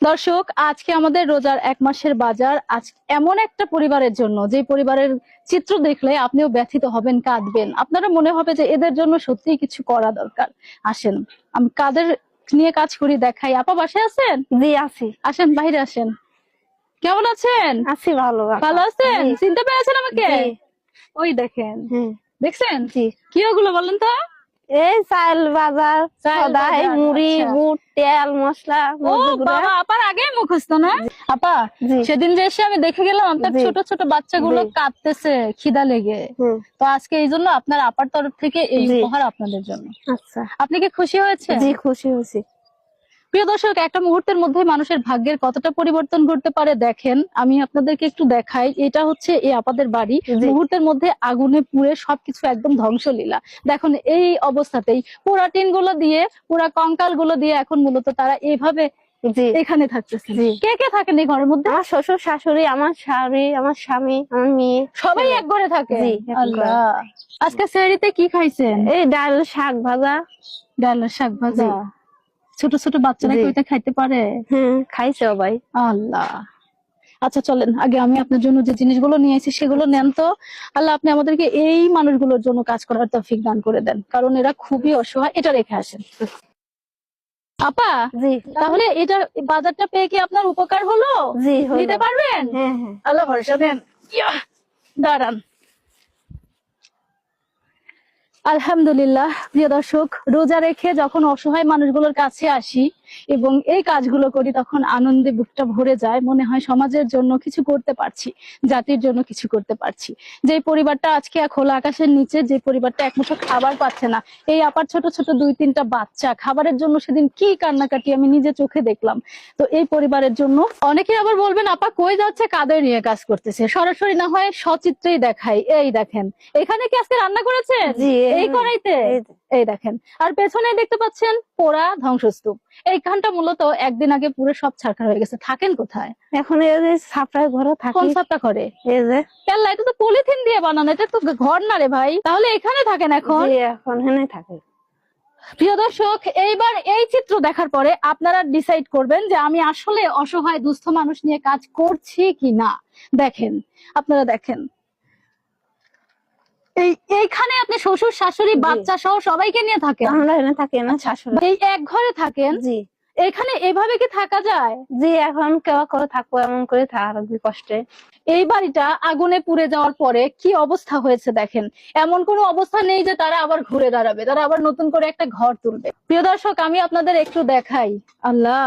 দর্শক, আজকে আমাদের রোজার 1 মাসের বাজার। আজ এমন একটা পরিবারের জন্য, যে পরিবারের চিত্র দেখলে আপনিও ব্যথিত হবেন, কাঁদবেন। আপনারা মনে হবে যে এদের জন্য সত্যিই কিছু করা দরকার। আসেন, আমি কাদের নিয়ে কাজ করি দেখাই। আপা বাসায় আছেন? জি আছি। আসেন, বাইরে আসেন। কেমন আছেন? আছি ভালো। ভালো আছেন? জি। চিনতে পেরেছেন আমাকে? জি। ওই দেখেন, হ্যাঁ। দেখছেন জি। কি ওগুলো বলেন তো? এই চাল বাজার, চাল সদাই, বাজার, মুড়ি, আচ্ছা। বুট, তেল, মশলা, ও মরিচ গুঁড়া। বাবা, আপার আগে মুখস্থ না? আপা, জি। সেদিন যে এসে আমি দেখে গেলাম আপনার জি। ছোট ছোট বাচ্চাগুলো জি। কাঁদতেছে খিদা লেগে। হুম। তো আজকে এই জন্য আপনার আপার তরফ থেকে এই জি। উপহার আপনাদের জন্য। আচ্ছা। আপনি কি খুশি হয়েছে? জি খুশি হয়েছি। প্রিয় দর্শক, একটা মুহূর্তের মধ্যে মানুষের ভাগ্যের কতটা পরিবর্তন ঘটতে পারে দেখেন। আমি আপনাদেরকে একটু দেখাই। এটা হচ্ছে এই আপাদের বাড়ি। জি। মুহূর্তের মধ্যে আগুনে পুড়ে সবকিছু একদম ধ্বংসলীলা। দেখুন এই অবস্থাতেই পোড়া টিন গুলো দিয়ে, পোড়া কঙ্কাল গুলো দিয়ে এখন মূলত তারা এইভাবে জি। এখানে থাকতেছে। জি। কে কে থাকেন এই ঘরের মধ্যে? আমার শ্বশুর শাশুড়ি, আমার স্বামী, আমার স্বামী, আমার মেয়ে, সবাই এক ঘরে থাকে? জি, এক ঘরে। আল্লাহ, আজকে সেহরিতে কি খাইছেন? এই ডাল, শাক ভাজা। ডাল আর শাক ভাজা। জি। ছোট ছোট বাচ্চারা জি। কি ওইটা খাইতে পারে? হ্যাঁ, খাইছে সবাই। আল্লাহ। আচ্ছা চলেন, আগে আমি আপনার জন্য যে জিনিসগুলো নিয়ে এসেছি সেগুলো নেন তো। আল্লাহ, আপনি আমাদেরকে এই মানুষগুলোর জন্য কাজ করার তৌফিক দান করে দেন, কারণ এরা খুবই অসহায়। এটা রেখে আসেন। আপা, জি। তাহলে এটা বাজারটা পেয়ে কি আপনার উপকার হলো? জি হলো। নিতে পারবেন? হ্যাঁ হ্যাঁ। আল্লাহ ভরসা দেন। ইয়া, দাঁড়ান। আলহামদুলিল্লাহ। প্রিয় দর্শক, রোজা রেখে যখন অসহায় মানুষগুলোর কাছে আসি এবং এই কাজগুলো করি, তখন আনন্দে বুকটা ভরে যায়। মনে হয় সমাজের জন্য কিছু করতে পারছি, জাতির জন্য কিছু করতে পারছি। যে পরিবারটা আজকে খোলা আকাশের নিচে, যে পরিবারটা একমুঠো খাবার পাচ্ছে না, এই আপার ছোট ছোট 2-3টা বাচ্চা খাবারের জন্য সেদিন কি কান্নাকাটি আমি নিজে চোখে দেখলাম। তো এই পরিবারের জন্য অনেকে আবার বলবেন, আপা কই যাচ্ছে, কাদের নিয়ে কাজ করতেছে? সরাসরি না হয় সচিত্রেই দেখাই। এই দেখেন, এখানে কি আজকে রান্না করেছেন? জি। এই কড়াইতে? এই যে। এই দেখেন। আর পেছনে দেখতে পাচ্ছেন পোড়া ধ্বংসস্তূপ। এইখানটা মূলত একদিন আগে পুরো সব ছারখার হয়ে গেছে। থাকেন কোথায়? এখন এই যে ছাপড়ায় ঘরে কোন থাকি। ছাপটা করে? এই যে। কেল্লা, এটা তো পলিথিন দিয়ে বানানো, এটা তো ঘর না রে ভাই। তাহলে এখানে থাকেন এখন? জি, এখন হেনে থাকে। প্রিয় দর্শক, এইবার এই চিত্র দেখার পরে আপনারা ডিসাইড করবেন যে আমি আসলে অসহায় দুস্থ মানুষ নিয়ে কাজ করছি কি না। দেখেন, আপনারা দেখেন, এইখানে আপনি শ্বশুর শাশুড়ি জি। বাচ্চা সহ সবাইকে নিয়ে থাকেন? আমরা এনে থাকি না শাশুড়ি। এই এক ঘরে থাকেন? জি। এখানে এভাবে কি থাকা যায়? জি, এখন কেউ করে থাকবো, এমন করে থাকবি কষ্টে। এই বাড়িটা আগুনে পুড়ে যাওয়ার পরে কি অবস্থা হয়েছে দেখেন। এমন কোনো অবস্থা নেই যে তারা আবার ঘুরে দাঁড়াবে, তারা আবার নতুন করে একটা ঘর তুলবে। প্রিয় দর্শক, আমি আপনাদের একটু দেখাই। আল্লাহ,